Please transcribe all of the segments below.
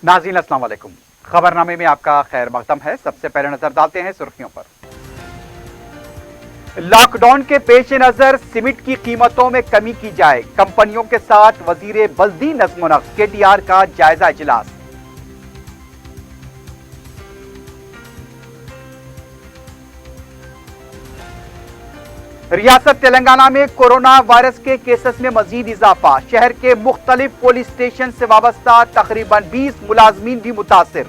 नाज़रीन अस्सलाम वालेकुम। खबरनामे में आपका खैर मकदम है। सबसे पहले नजर डालते हैं सुर्खियों पर। लॉकडाउन के पेश नजर सीमेंट की कीमतों में कमी की जाए, कंपनियों के साथ वजीर बल्दी नज़्म व नक्श KTR का जायजा इजलास। रियासत तेलंगाना में कोरोना वायरस के केसेस में मजीद इजाफा, शहर के मुख्तलिफ पुलिस स्टेशन से वाबस्ता तकरीबन 20 मुलाजमीन भी मुतासिर।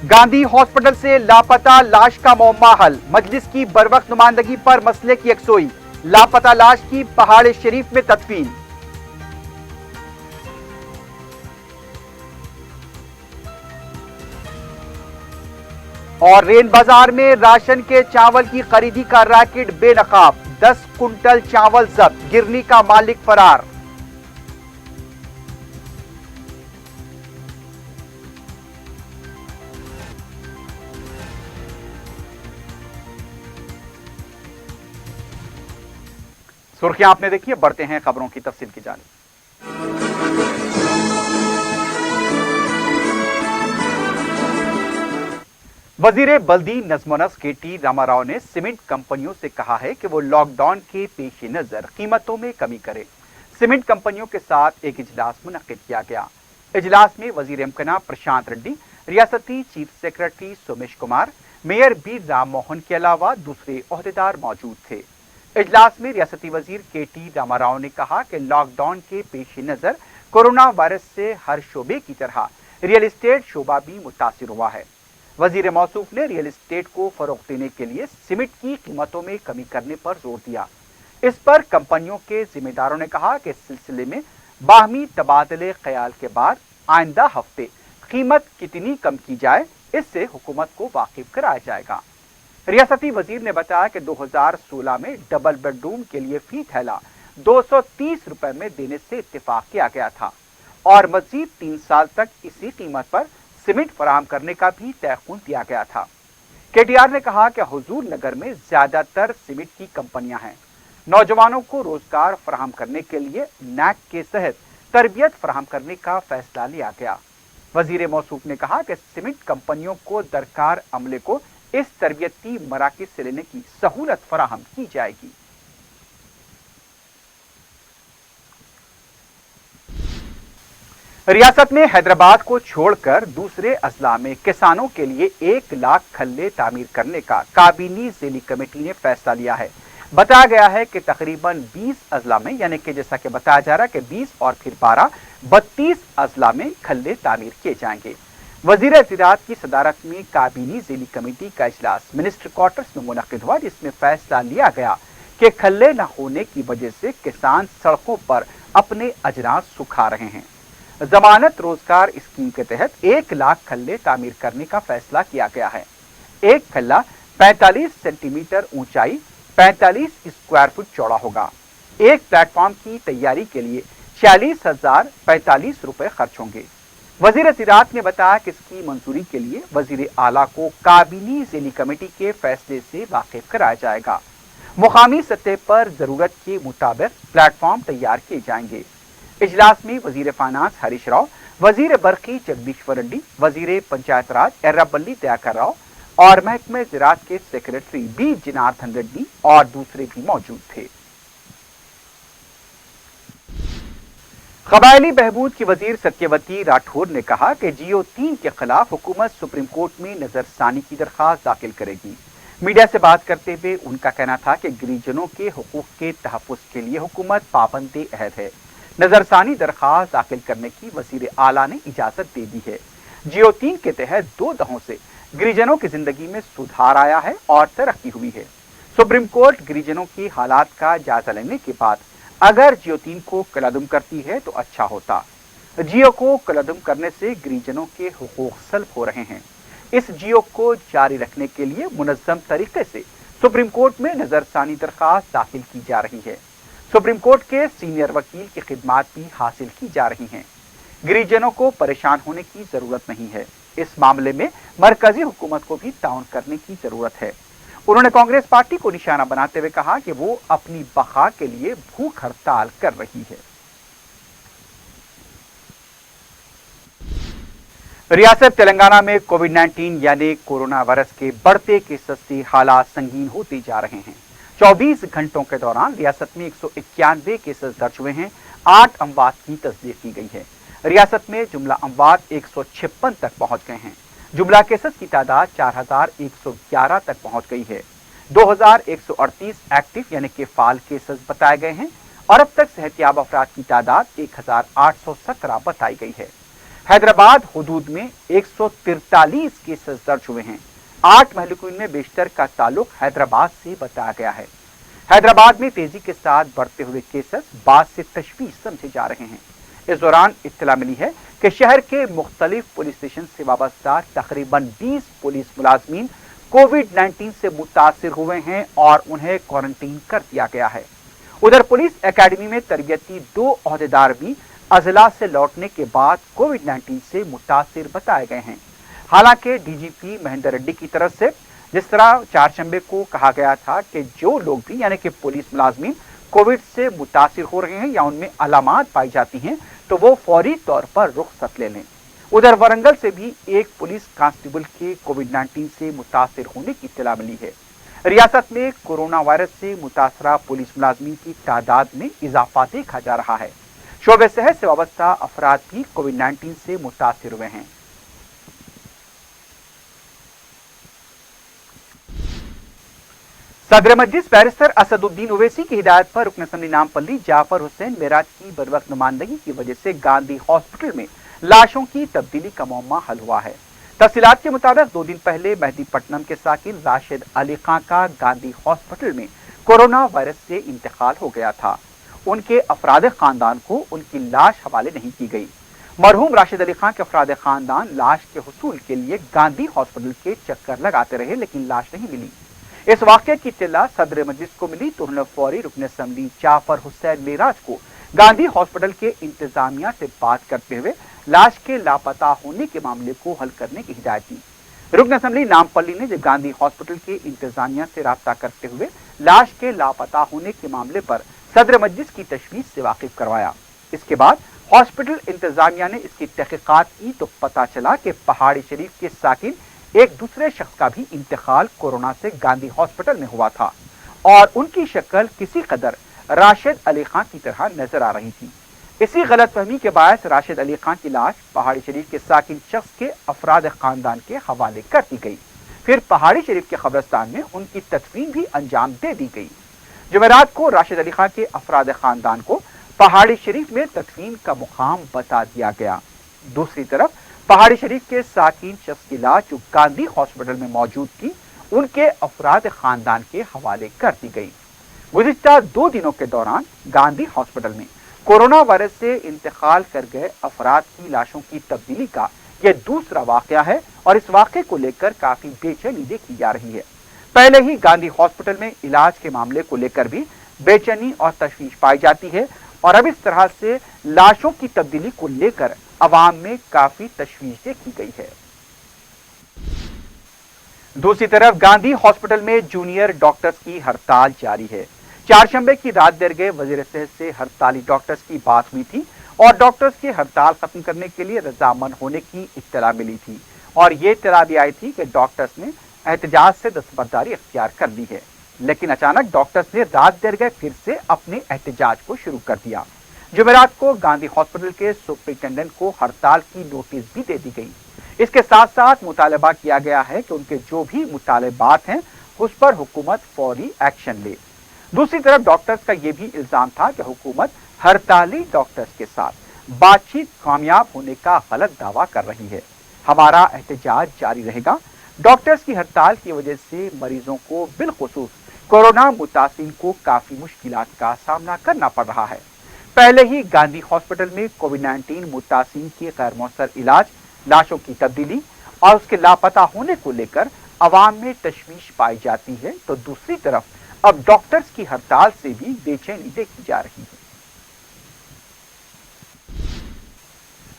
गांधी हॉस्पिटल से लापता लाश का मौमा हल, मजलिस की बरवक्त नुमाइंदगी पर मसले की यकसोई, लापता लाश की पहाड़ शरीफ में तदफीन। और रेन बाजार में राशन के चावल की खरीदी का रैकेट बेनकाब, 10 कुंटल चावल जब्त, गिरनी का मालिक फरार। सुर्खियां आपने देखी है, बढ़ते हैं खबरों की तफसील की जानिब। वजीर बल्दी नज़्म व नस्क KT रामाराव ने सीमेंट कंपनियों से कहा है कि वो लॉकडाउन के पेश नजर कीमतों में कमी करे। सीमेंट कंपनियों के साथ एक इजलास मुनक्किद किया गया। इजलास में वजीर एमकना प्रशांत रेड्डी, रियासती chief secretary Somesh Kumar, mayor B Ram Mohan के अलावा दूसरे ओहदेदार मौजूद थे। इजलास में रियासती वजीर KT रामाराव ने कहा कि लॉकडाउन के पेश नजर कोरोना वायरस से हर शोबे की तरह रियल एस्टेट शोबा भी मुतासिर हुआ है। वजीर मौसूफ ने रियल एस्टेट को फरोग देने के लिए सीमेंट की कीमतों में कमी करने पर जोर दिया। इस पर कंपनियों के जिम्मेदारों ने कहा कि इस सिलसिले में बाहमी तबादले ख्याल के बाद आइंदा हफ्ते कीमत कितनी कम की जाए, इससे हुकूमत को वाकिफ कराया जाएगा। रियासती वजीर ने बताया कि 2016 में डबल बेडरूम के लिए फी थैला 230 रुपए में देने से इत्तेफाक किया गया था और मजीद 3 साल तक इसी कीमत पर सीमेंट फराहम करने का भी तयखुन दिया गया था। KTR ने कहा कि हुजूर नगर में ज्यादातर सीमेंट की कंपनियां हैं। नौजवानों को रोजगार फराहम करने के लिए NAC के तहत तरबियत फराहम करने का फैसला लिया गया। वजीर मौसूफ ने कहा कि सीमेंट कंपनियों को दरकार अमले को इस तरबियती मराकज से लेने की सहूलत फराहम की जाएगी। रियासत में हैदराबाद को छोड़कर दूसरे अजला में किसानों के लिए 1 लाख खल्ले तामीर करने का काबीनी ज़ेली कमेटी ने फैसला लिया है। बताया गया है कि तकरीबन 20 अजला में, यानी कि जैसा कि बताया जा रहा है कि 20 और फिर 12, 32 अजला में खल्ले तामीर किए जाएंगे। वजीर ज़राअत की सदारत में काबीनी ज़ेली कमेटी का इजलास मिनिस्टर क्वार्टर्स में मुनक्किद हुआ, जिसमें फैसला लिया गया कि खल्ले न होने की वजह से किसान सड़कों पर अपने अजरास सुखा रहे हैं। जमानत रोजगार स्कीम के तहत 1 लाख खल्ले तामीर करने का फैसला किया गया है। एक खल्ला 45 सेंटीमीटर ऊंचाई, 45 स्क्वायर फुट चौड़ा होगा। एक प्लेटफॉर्म की तैयारी के लिए 46,045 रुपए खर्च होंगे। वजीर ज़राअत ने बताया कि इसकी मंजूरी के लिए वजीर आला को काबीनी ज़ेली कमेटी के फैसले से वाकिफ कराया जाएगा। मुकामी सतह पर जरूरत के मुताबिक प्लेटफॉर्म तैयार किए जाएंगे। इजलास में वजीर फाइनेंस हरीश राव, वजीर बरकी जगदीश्वर रेड्डी, वजीर पंचायत राज एर्राबल्ली दयाकर राव और महकमे ज़राअत के सेक्रेटरी बी जनार्दन रेड्डी और दूसरे भी मौजूद थे। कबायली बहबूद की वजीर सत्यवती राठौर ने कहा कि जियो-3 के खिलाफ हुकूमत सुप्रीम कोर्ट में नजरसानी की दरखास्त दाखिल करेगी। मीडिया से बात करते हुए उनका कहना था कि गिरिजनों के हुकूक के तहफ़्फ़ुज़ के लिए हुकूमत पाबंद अहद है। नजरसानी दरखास्त दाखिल करने की वजीर आला ने इजाजत दे दी है। जियो-3 के तहत 2 दहों से गिरिजनों की जिंदगी में सुधार आया है और तरक्की हुई है। सुप्रीम कोर्ट गिरिजनों की हालात का जायजा लेने के बाद अगर जियो-3 को कलअदम करती है तो अच्छा होता। जियो को कलअदम करने से गिरिजनों के हुकूक सल्ब हो रहे हैं। इस जियो को जारी रखने के लिए मुनज़्ज़म तरीके से सुप्रीम कोर्ट में नजरसानी दरखास्त दाखिल की जा रही है। सुप्रीम कोर्ट के सीनियर वकील की खिदमात भी हासिल की जा रही हैं। गिरिजनों को परेशान होने की जरूरत नहीं है। इस मामले में मरकजी हुकूमत को भी ताउन करने की जरूरत है। उन्होंने कांग्रेस पार्टी को निशाना बनाते हुए कहा कि वो अपनी बका के लिए भूख हड़ताल कर रही है। रियासत तेलंगाना में कोविड-19 यानी कोरोना वायरस के बढ़ते केसेस से हालात संगीन होते जा रहे हैं। 24 घंटों के दौरान रियासत में 191 केसेस दर्ज हुए हैं। 8 अमवात की तस्दीक की गई है। रियासत में जुमला अमवात 156 तक पहुंच गए हैं। जुमला केसेस की तादाद 4111 तक पहुंच गई है। 2138 एक्टिव यानी कि फाल केसेस बताए गए हैं और अब तक सेहतियाब अफराद की तादाद 1817 बताई गई है। हैदराबाद हुदूद में 143 केसेस दर्ज हुए हैं। 8 महलूकीन में बेशतर का ताल्लुक हैदराबाद से बताया गया है। हैदराबाद में तेजी के साथ बढ़ते हुए केसेस बाद से तशवीश समझे जा रहे हैं। इस दौरान इत्तला मिली है कि शहर के मुख्तलिफ पुलिस स्टेशन से वाबस्ता तकरीबन 20 पुलिस मुलाजमीन कोविड-19 से मुतासिर हुए हैं और उन्हें क्वारंटीन कर दिया गया है। उधर पुलिस एकेडमी में तरबियती 2 ओहदेदार भी अजला से लौटने के बाद कोविड-19 से मुतासिर बताए गए हैं। हालांकि डीजीपी महेंद्र रेड्डी की तरफ से जिस तरह चारशंबे को कहा गया था कि जो लोग भी यानी कि पुलिस मुलाजमीन कोविड से मुतासिर हो रहे हैं या उनमें अलामात पाई जाती हैं तो वो फौरी तौर पर रुख्सत ले लें। उधर वरंगल से भी एक पुलिस कांस्टेबल के कोविड-19 से मुतासिर होने की इत्तला मिली है। रियासत में कोरोना वायरस से मुतासरा पुलिस मुलाजमीन की तादाद में इजाफा देखा जा रहा है। शोबे सेहत से वाबस्ता अफराद भी कोविड-19 से मुतासिर हुए हैं। सदर मजलिस बैरिस्टर असदुद्दीन ओवैसी की हिदायत पर रुकन असम्बली नामपल्ली जाफर हुसैन मेराज की बरवक्त नुमाइंदगी की वजह से गांधी हॉस्पिटल में लाशों की तब्दीली का मौमा हल हुआ है। तफसीलात के मुताबिक 2 दिन पहले मेहदीपट्टनम के साकिन राशिद अली खां का गांधी हॉस्पिटल में कोरोना वायरस से इंतकाल हो गया था। उनके अफराद खानदान को उनकी लाश हवाले नहीं की गई। मरहूम राशिद अली खां के अफराद खानदान लाश के हुसूल के लिए गांधी हॉस्पिटल के चक्कर लगाते रहे लेकिन लाश नहीं मिली। इस वाकये की इत्तला सदर मजलिस को मिली तो उन्होंने फौरी रुकन असम्बली जाफर हुसैन मेराज को गांधी हॉस्पिटल के इंतजामिया से बात करते हुए लाश के लापता होने के मामले को हल करने की हिदायत दी। रुकन असम्बली नामपल्ली ने जब गांधी हॉस्पिटल के इंतजामिया से राब्ता करते हुए लाश के लापता होने के मामले पर सदर मजलिस की तशवीश से वाकिफ करवाया। इसके बाद हॉस्पिटल इंतजामिया ने इसकी तहकीकात की तो पता चला कि पहाड़ी शरीफ के साकिन एक दूसरे शख्स का भी इंतकाल कोरोना से गांधी हॉस्पिटल में हुआ था और उनकी शक्ल किसी कदर राशिद अली खां की तरह नजर आ रही थी। इसी गलतफहमी के बायस राशिद अली खां की लाश पहाड़ी शरीफ के साकिन शख्स के अफराद खानदान के हवाले कर दी गई। फिर पहाड़ी शरीफ के कब्रिस्तान में उनकी तदफीन भी अंजाम दे दी गई। जुमेरात को राशिद अली खां के अफराद खानदान को पहाड़ी शरीफ में तदफीन का मुकाम बता दिया गया। दूसरी तरफ पहाड़ी शरीफ के साकिन शख्स की लाश जो गांधी हॉस्पिटल में मौजूद थी उनके अफराद खानदान के हवाले कर दी गई। गुज़िश्ता 2 दिनों के दौरान गांधी हॉस्पिटल में कोरोना वायरस से इंतकाल कर गए अफराद की लाशों की तब्दीली का यह दूसरा वाकया है और इस वाकये को लेकर काफी बेचैनी देखी जा रही है। पहले ही गांधी हॉस्पिटल में इलाज के मामले को लेकर भी बेचैनी और तशवीश पाई जाती है और अब इस तरह से लाशों की तब्दीली को लेकर अवाम में काफी तशवीश देखी गई है। दूसरी तरफ गांधी हॉस्पिटल में जूनियर डॉक्टर्स की हड़ताल जारी है। चारशंबे की रात देर गए वजीर सेहत से हड़ताली डॉक्टर्स की बात हुई थी और डॉक्टर्स की हड़ताल खत्म करने के लिए रजामंद होने की इत्तला मिली थी और ये इत्तला भी आई थी कि डॉक्टर्स ने एहतजाज से दस्तबरदारी अख्तियार कर ली है। लेकिन अचानक डॉक्टर्स ने रात देर गए फिर से अपने एहतजाज को शुरू कर दिया। जुमेरात को गांधी हॉस्पिटल के सुपरिटेंडेंट को हड़ताल की नोटिस भी दे दी गई। इसके साथ साथ मुतालबा किया गया है कि उनके जो भी मुतालबात हैं उस पर हुकूमत फौरी एक्शन ले। दूसरी तरफ डॉक्टर्स का यह भी इल्जाम था कि हुकूमत हड़ताली डॉक्टर्स के साथ बातचीत कामयाब होने का गलत दावा कर रही है। हमारा एहतजाज जारी रहेगा। डॉक्टर्स की हड़ताल की वजह से मरीजों को बिलखुसूस कोरोना मुतासिन को काफी मुश्किलात का सामना करना पड़ रहा है। पहले ही गांधी हॉस्पिटल में कोविड-19 मुतासिन के गैर मौसर इलाज, लाशों की तब्दीली और उसके लापता होने को लेकर अवाम में तशवीश पाई जाती है तो दूसरी तरफ अब डॉक्टर्स की हड़ताल से भी बेचैनी देखी जा रही है।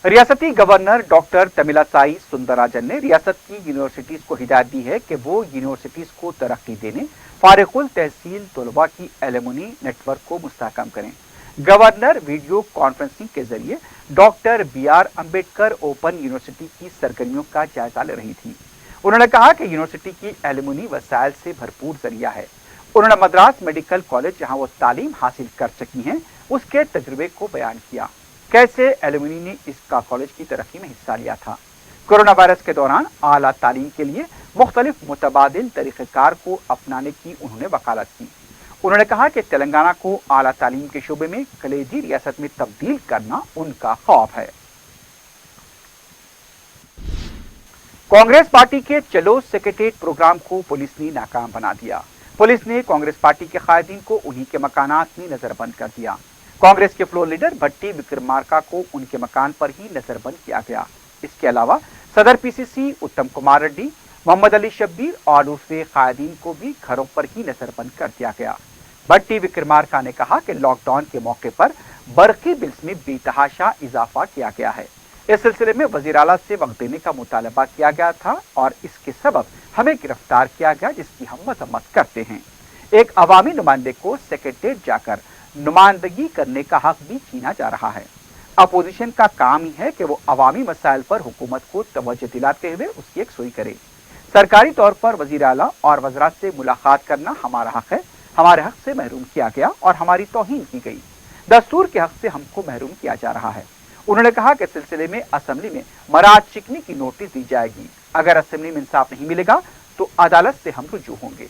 रियासती गवर्नर डॉक्टर तमिलासाई सुंदरराजन ने रियासत की यूनिवर्सिटीज को हिदायत दी है कि वो यूनिवर्सिटीज को तरक्की देने फारिकुल तहसील तलबा की एलुमनी नेटवर्क को मुस्तहकम करें। गवर्नर वीडियो कॉन्फ्रेंसिंग के जरिए doctor BR Ambedkar open university की सरगर्मियों का जायजा ले रही थी। उन्होंने कहा कि यूनिवर्सिटी की एलुमनी वसाइल से भरपूर जरिया है। उन्होंने मद्रास मेडिकल कॉलेज जहां वो तालीम हासिल कर चुकी हैं उसके तजुर्बे को बयान किया, कैसे एलुमनी ने इसका कॉलेज की तरक्की में हिस्सा लिया था। कोरोना वायरस के दौरान आला तालीम के लिए मुख्तलिफ मुतबादिल तरीक़ेकार को अपनाने की उन्होंने वकालत की। उन्होंने कहा कि तेलंगाना को आला तालीम के शोबे में कलेजी रियासत में तब्दील करना उनका खौफ है। कांग्रेस पार्टी के चलो सेक्रेटेरिएट प्रोग्राम को पुलिस ने नाकाम बना दिया। पुलिस ने कांग्रेस पार्टी के कायदीन को उन्हीं के मकानात में नजरबंद कर दिया। कांग्रेस के फ्लोर लीडर भट्टी विक्रमार्का को उनके मकान पर ही नजरबंद किया गया। इसके अलावा सदर PCC उत्तम कुमार रेड्डी, मोहम्मद अली शब्बीर और दूसरे कायदीन को भी घरों पर ही नजरबंद कर दिया गया। भट्टी विक्रमार्का ने कहा कि लॉकडाउन के मौके पर बरकी बिल्स में बेतहाशा इजाफा किया गया है। इस सिलसिले में वजीर आला से वक्त देने का मुतालबा किया गया था और इसके सबब हमें गिरफ्तार किया गया, जिसकी हम मजम्मत करते हैं। एक अवामी नुमाइंदे को सेक्रेटेरिएट जाकर नुमाइंदगी करने का हक भी छीना जा रहा है। अपोजिशन का काम ही है कि वो अवामी मसाइल पर हुकूमत को तवज्जो दिलाते हुए उसकी यकसुई करे। सरकारी तौर पर वजीर आला और वज़रात से मुलाकात करना हमारा हक है। हमारे हक से महरूम किया गया और हमारी तौहीन की गई। दस्तूर के हक से हमको महरूम किया जा रहा है। उन्होंने कहा कि सिलसिले में असेंबली में मराज चिकनी की नोटिस दी जाएगी। अगर असेंबली में इंसाफ नहीं मिलेगा तो अदालत से हम रुजू होंगे।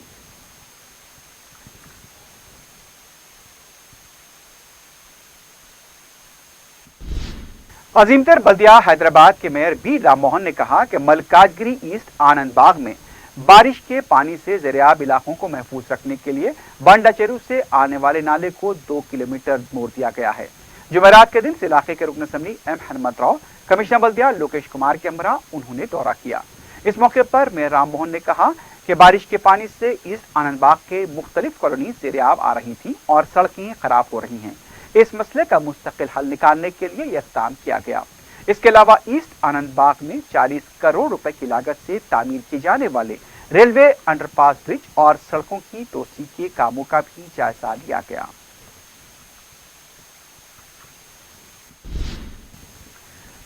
अजीमतर बल्दिया हैदराबाद के मेयर B राम मोहन ने कहा कि मलकाजगिरी ईस्ट आनंद बाग में बारिश के पानी से ज़रियाब इलाकों को महफूज रखने के लिए बंडाचेरू से आने वाले नाले को 2 किलोमीटर मोड़ दिया गया है। जुमेरात के दिन इस इलाके के रुकन assembly M Hanumanth Rao, commissioner बल्दिया लोकेश कुमार के हमरा उन्होंने दौरा किया। इस मौके पर मेयर राम मोहन ने कहा कि बारिश के पानी से ईस्ट आनंद बाग के मुख्तलिफ कॉलोनी ज़रियाब आ रही थी और सड़कें खराब हो रही हैं। इस मसले का मुस्तकिल हल निकालने के लिए यह इक़दाम किया गया। इसके अलावा ईस्ट आनंद बाग में 40 करोड़ रुपए की लागत से तामीर किए जाने वाले रेलवे अंडरपास ब्रिज और सड़कों की तोसी के कामों का भी जायजा लिया गया।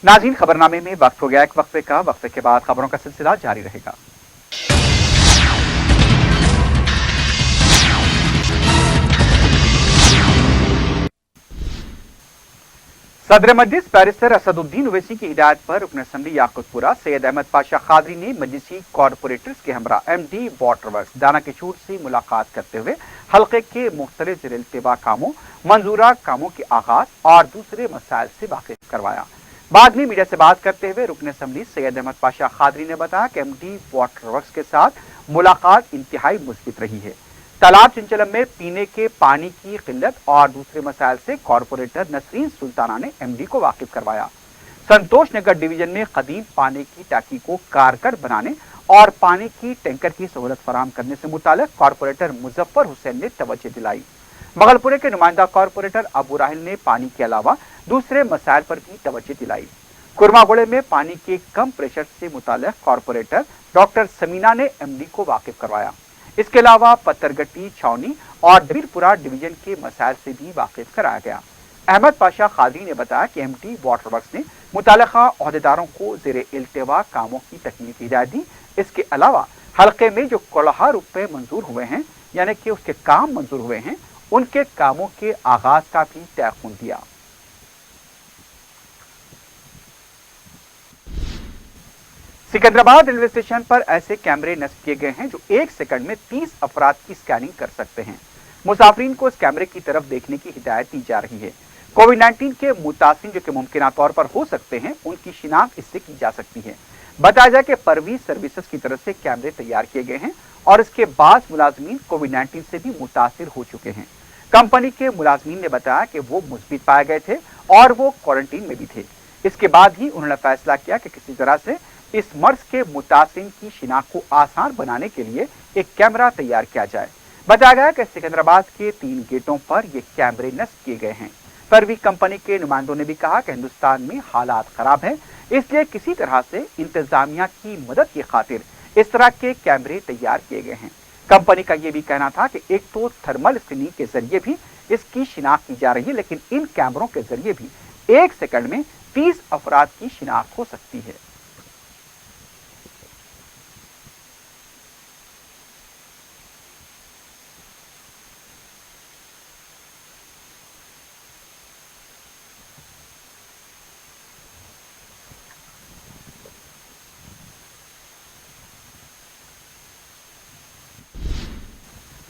नाज़रीन, खबरनामे में वक्त हो गया एक वक्फे का। वक्फे के बाद खबरों का सिलसिला जारी रहेगा। सदर मजलिस बैरिस्टर असदुद्दीन ओवैसी की हिदायत पर रुकन असम्बली याकुतपुरा सैयद अहमद पाशा खादरी ने मजलिसी कॉरपोरेटर्स के हमरा MD वाटर वर्क्स दाना किशोर से मुलाकात करते हुए हल्के के मुख्तलिफ ज़ेर-ए-इल्तिबा कामों, मंजूरा कामों के आगाज और दूसरे मसाइल से वाकिफ करवाया। बाद में मीडिया से बात करते हुए रुकन असम्बली सैयद अहमद पाशा खादरी ने बताया कि MD वाटर वर्क्स के साथ मुलाकात इंतहाई मुस्बित रही है। तालाब चंचलम में पीने के पानी की किल्लत और दूसरे मसाइल से कॉरपोरेटर नसरीन सुल्ताना ने MD को वाकिफ करवाया। संतोष नगर डिवीजन में कदीम पानी की टाकी को कारगर बनाने और पानी की टैंकर की सहूलत फराहम करने से मुताल्लिक कॉरपोरेटर मुजफ्फर हुसैन ने तवज्जो दिलाई। बगलपुरे के नुमाइंदा कॉरपोरेटर अबू राहिल ने पानी के अलावा दूसरे मसाइल पर भी तवज्जो दिलाई। कुरमागुड़े में पानी के कम प्रेशर से मुताल्लिक कॉरपोरेटर डॉक्टर समीना ने MD को वाकिफ करवाया। इसके अलावा पत्थरगट्टी, छावनी और डबीरपुरा डिवीजन के मसाइल से भी वाकिफ कराया गया। अहमद पाशा खादरी ने बताया कि MD वाटर वर्क्स ने मुताल्लिका ओहदेदारों को ज़ेर-ए-इल्तिबा कामों की तकमील की हिदायत दी। इसके अलावा हल्के में जो 1,00,00,000 रुपए मंजूर हुए हैं, यानी कि उसके काम मंजूर हुए हैं, उनके कामों के आगाज का भी तयक़ुन दिया। सिकंदराबाद रेलवे स्टेशन पर ऐसे कैमरे नस्ब किए गए हैं जो 1 सेकंड में 30 अफराद की स्कैनिंग कर सकते हैं। मुसाफिरीन को इस कैमरे की तरफ देखने की हिदायत दी जा रही है। कोविड-19 के मुतासिर जो कि मुमकिन तौर पर हो सकते हैं, उनकी शिनाख्त इससे की जा सकती है। बताया जाए कि परवीज सर्विसेज की तरफ से कैमरे तैयार किए गए हैं और इसके बाद मुलाजमीन कोविड-19 से भी मुतासिर हो चुके हैं। कंपनी के मुलाजमीन ने बताया कि वो मुस्बित पाए गए थे और वो क्वारंटीन में भी थे। इसके बाद ही उन्होंने फैसला किया कि किसी तरह से इस मर्ज के मुतासिर की शिनाख्त को आसान बनाने के लिए एक कैमरा तैयार किया जाए। बताया गया कि सिकंदराबाद के 3 गेटों पर ये कैमरे नस्ब किए गए हैं। पर भी कंपनी के नुमाइंदों ने भी कहा कि हिंदुस्तान में हालात खराब हैं, इसलिए किसी तरह से इंतजामिया की मदद की खातिर इस तरह के कैमरे तैयार किए गए हैं। कंपनी का यह भी कहना था कि एक तो थर्मल स्क्रीनिंग के जरिए भी इसकी शिनाख्त की जा रही है, लेकिन इन कैमरों के जरिए भी 1 सेकंड में 30 अफराद की शिनाख्त हो सकती है।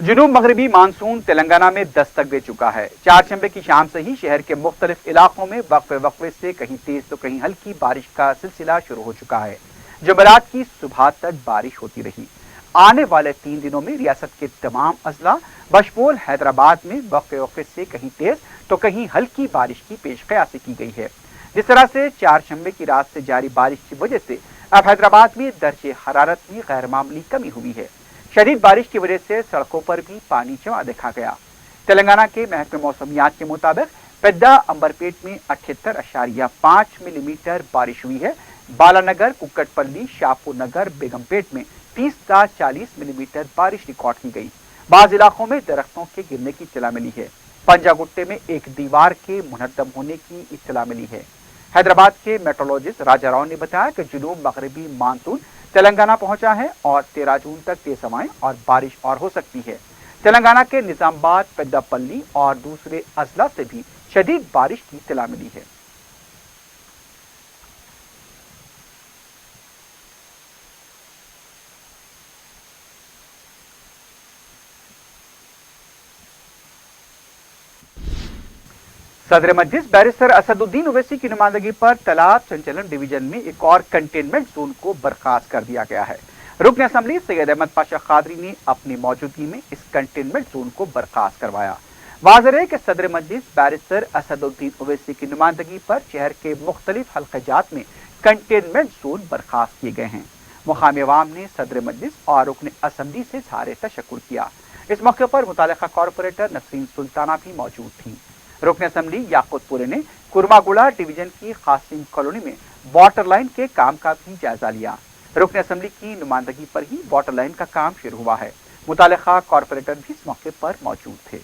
जुनूब मगरबी मानसून तेलंगाना में दस्तक दे चुका है। चारशंबे की शाम से ही शहर के मुख्तलिफ इलाकों में वक्फे वक्फे से कहीं तेज तो कहीं हल्की बारिश का सिलसिला शुरू हो चुका है। जुमेरात की सुबह तक बारिश होती रही। आने वाले 3 दिनों में रियासत के तमाम अजला बशमूल हैदराबाद में वक्फे वक्फे से कहीं तेज तो कहीं हल्की बारिश की पेशकयासी की गई है। जिस तरह से चारशंबे की रात से जारी बारिश की वजह से अब हैदराबाद में दर्जे हरारत में गैर मामूली कमी हुई है। शदीद बारिश की वजह से सड़कों पर भी पानी जमा देखा गया। तेलंगाना के महकमे मौसमियात के मुताबिक पेद्दा अंबरपेट में 78.5 मिलीमीटर बारिश हुई है। बालानगर, कुक्कटपल्ली, शाहपुर नगर, बेगमपेट में 30 से 40 मिलीमीटर बारिश रिकॉर्ड की गई। बाज़ इलाकों में दरख्तों के गिरने की इत्तला मिली है। पंजागुट्टे में एक दीवार के मुनहदम होने की इत्तला मिली है। हैदराबाद के मेट्रोलॉजिस्ट राजा राव ने बताया कि जुनूब मगरबी मानसून तेलंगाना पहुंचा है और 13 जून तक तेज हवाएं और बारिश और हो सकती है। तेलंगाना के निजामाबाद, पेद्दापल्ली और दूसरे अजला से भी शदीद बारिश की इत्तला मिली है। सदर मजलिस बैरिस्टर असदुद्दीन ओवैसी की नुमाइंदगी पर तालाब संचलन डिवीजन में एक और कंटेनमेंट जोन को बर्खास्त कर दिया गया है। रुकन असम्बली सैयद अहमद पाशा कादरी ने अपनी मौजूदगी में इस कंटेनमेंट जोन को बर्खास्त करवाया। वाज़ेह है कि सदर मजलिस बैरिस्टर असदुद्दीन ओवैसी की नुमाइंदगी पर शहर के मुख्तलिफ हल्क़ाजात में कंटेनमेंट जोन बर्खास्त किए गए हैं। मुकामी अवाम ने सदर मजलिस और रुकन असम्बली से इज़हार तशक्कुर किया। इस मौके पर मुतल्लिका कॉरपोरेटर नसरीन सुल्ताना भी मौजूद थी। रुकन असम्बली याकूतपुरे ने कुरमागुड़ा डिवीजन की कासिम कॉलोनी में वाटर लाइन के काम का भी जायजा लिया। रुकन असम्बली की नुमाइंदगी पर ही वाटर लाइन का काम शुरू हुआ है। मुतल्लिका कॉरपोरेटर भी इस मौके पर मौजूद थे।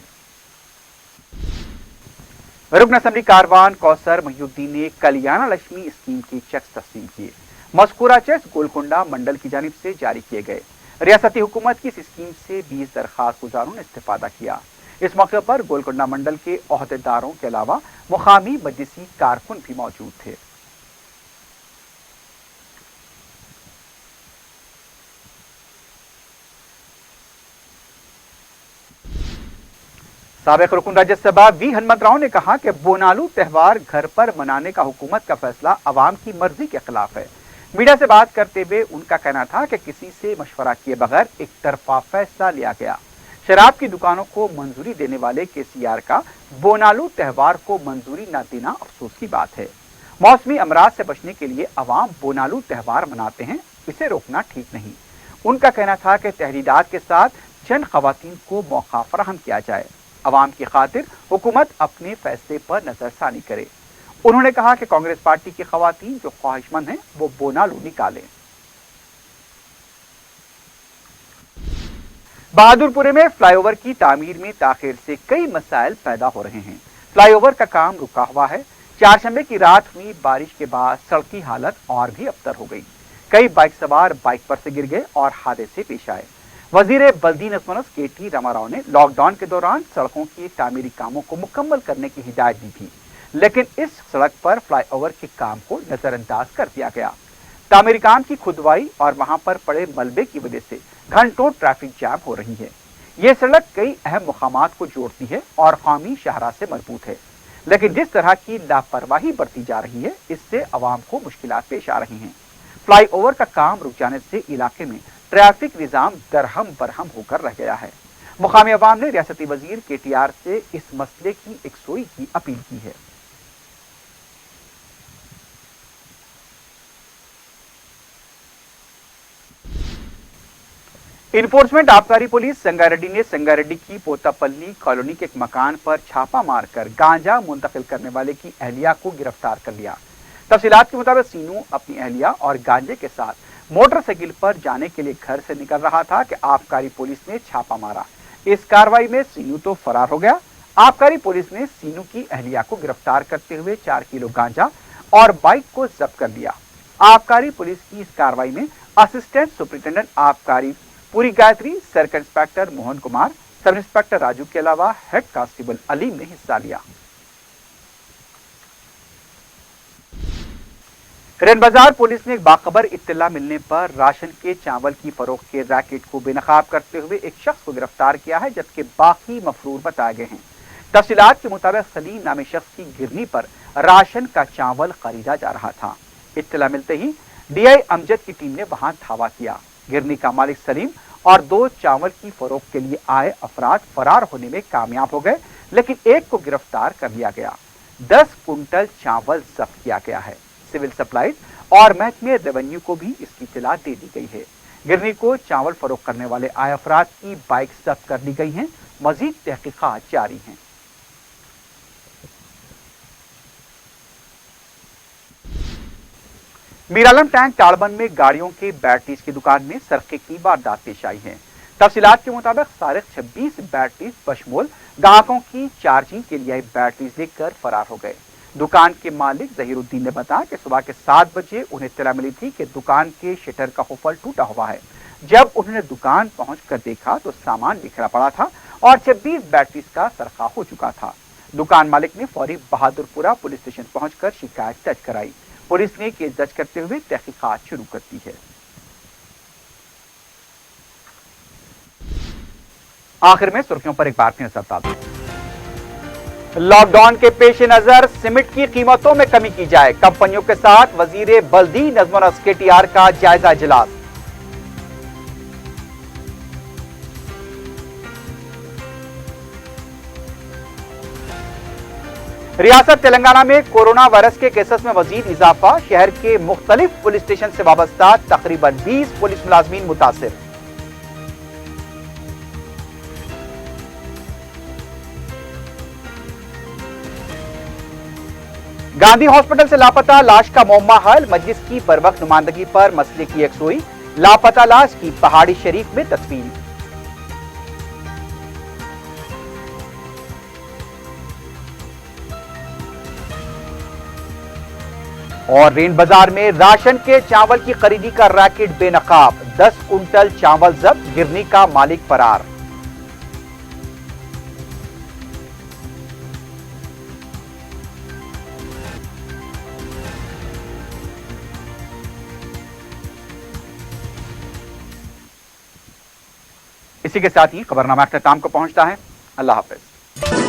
रुकन असम्बली कारवान कौसर महिउद्दीन ने कल्याण लक्ष्मी स्कीम के चेक्स तस्लीम किए। मज़कूरा चेक्स गोलकुंडा मंडल की जानिब से जारी किए गए। रियासती हुकूमत की इस स्कीम से 20 दरखास्त गुजारों ने इस्तेफादा किया। इस मौके पर गोलकुंडा मंडल के ओहदेदारों के अलावा मुकामी मजलिसी कारकुन भी मौजूद थे। साबिक रुकन राज्यसभा वी हनुमंतराव ने कहा कि बोनालू त्यौहार घर पर मनाने का हुकूमत का फैसला अवाम की मर्जी के खिलाफ है। मीडिया से बात करते हुए उनका कहना था कि किसी से मशवरा किए बगैर एक तरफा फैसला लिया गया। शराब की दुकानों को मंजूरी देने वाले केसीआर का बोनालू त्यौहार को मंजूरी न देना अफसोस की बात है। मौसमी अमराज से बचने के लिए अवाम बोनालू त्यौहार मनाते हैं, इसे रोकना ठीक नहीं। उनका कहना था कि तहरीरात के साथ चंद खवातीन को मौका फराहम किया जाए। अवाम की खातिर हुकूमत अपने फैसले पर नजरसानी करे। उन्होंने कहा कि कांग्रेस पार्टी की खवातीन जो ख्वाहिशमंद हैं वो बोनालू निकालें। बहादुरपुरे में फ्लाईओवर की तामीर में ताखिर से कई मसाइल पैदा हो रहे हैं। फ्लाईओवर का काम रुका हुआ है। चारशंबे की रात हुई बारिश के बाद सड़क की हालत और भी अबतर हो गई। कई बाइक सवार बाइक पर से गिर गए और हादसे पेश आए। वजीर बल्दी नस्मनस केटी रामाराव ने लॉकडाउन के दौरान सड़कों के तामीरी कामों को मुकम्मल करने की हिदायत दी थी, लेकिन इस सड़क पर फ्लाईओवर के काम को नजरअंदाज कर दिया गया। तामीरी काम की खुदवाई और वहां पर पड़े मलबे की वजह से घंटों ट्रैफिक जाम हो रही है। यह सड़क कई अहम मुकामात को जोड़ती है और कौमी शाहराह से मरबूत है, लेकिन जिस तरह की लापरवाही बरती जा रही है इससे अवाम को मुश्किलात पेश आ रही हैं। फ्लाईओवर का काम रुक जाने से इलाके में ट्रैफिक निजाम दरहम बरहम होकर रह गया है। मुकामी अवाम ने रियासती वजीर केटीआर से इस मसले की यकसुई की अपील की है। इन्फोर्समेंट आबकारी पुलिस संगारेड्डी ने संगारेड्डी की पोतापल्ली कॉलोनी के एक मकान पर छापा मारकर गांजा मुंतकिल करने वाले की अहलिया को गिरफ्तार कर लिया। तफसीलात के मुताबिक सीनू अपनी अहलिया और गांजे के साथ मोटरसाइकिल पर जाने के लिए घर से निकल रहा था कि आबकारी पुलिस ने छापा मारा। इस कार्रवाई में सीनू तो फरार हो गया। आबकारी पुलिस ने सीनू की अहलिया को गिरफ्तार करते हुए 4 किलो गांजा और बाइक को जब्त कर लिया। आबकारी पुलिस की इस कार्रवाई में असिस्टेंट सुपरिटेंडेंट आबकारी पूरी Gayatri, circle inspector Mohan Kumar, sub inspector Raju के अलावा हेड कांस्टेबल अलीम ने हिस्सा लिया। रेन बाजार पुलिस ने एक बाखबर इत्तला मिलने पर राशन के चावल की फरोख्त के रैकेट को बेनकाब करते हुए एक शख्स को गिरफ्तार किया है, जबकि बाकी मफरूर बताए गए हैं। तफसीलात के मुताबिक सलीम नामी शख्स की गिरनी पर राशन का चावल खरीदा जा रहा था। इत्तला मिलते ही डीआई अमजद की टीम ने वहां धावा किया। गिरनी का मालिक सलीम और 2 चावल की फरोख्त के लिए आए अफराद फरार होने में कामयाब हो गए, लेकिन एक को गिरफ्तार कर लिया गया। 10 कुंटल चावल जब्त किया गया है। सिविल सप्लाईज और महकमे रेवेन्यू को भी इसकी इत्तला दे दी गई है। गिरनी को चावल फरोख्त करने वाले आए अफराद की बाइक जब्त कर ली गई हैं। मजीद तहकीकात जारी हैं। मीरालम टैंक ताड़बंद में गाड़ियों के बैटरीज की दुकान में सरके की वारदात पेश आई है। तफसीलात के मुताबिक सारिक 26 बैटरीज बशमूल ग्राहकों की चार्जिंग के लिए बैटरीज लेकर फरार हो गए। दुकान के मालिक जहीरुद्दीन ने बताया कि सुबह के 7 बजे उन्हें इत्तला मिली थी कि दुकान के शटर का हुफल टूटा हुआ है। जब उन्होंने दुकान पहुंचकर देखा तो सामान बिखरा पड़ा था और 26 बैटरीज का सरका हो चुका था। दुकान मालिक ने फौरी बहादुरपुरा पुलिस स्टेशन पहुंचकर शिकायत दर्ज कराई। पुलिस ने केस दर्ज करते हुए तहकीकात शुरू कर दी है। आखिर में सुर्खियों पर एक बार फिर नजर डालते हैं। लॉकडाउन के पेश नजर सीमेंट की कीमतों में कमी की जाए, कंपनियों के साथ वजीर बल्दी नज़्म और केटीआर का जायजा इजलास। रियासत तेलंगाना में कोरोना वायरस के केसेस में मजीद इजाफा, शहर के मुख्तलिफ पुलिस स्टेशन से वाबस्ता तकरीबन 20 पुलिस मुलाजमीन मुतासिर। गांधी हॉस्पिटल से लापता लाश का मौमा हल, मजलिस की बरवक्त नुमाइंदगी पर मसले की यकसुई, लापता लाश की पहाड़ी शरीफ में तदफीन। और रेन बाजार में राशन के चावल की खरीदी का रैकेट बेनकाब, 10 कुंटल चावल जब्त, गिरनी का मालिक फरार। इसी के साथ ही खबरनामा अख्ताम को पहुंचता है। अल्लाह हाफिज।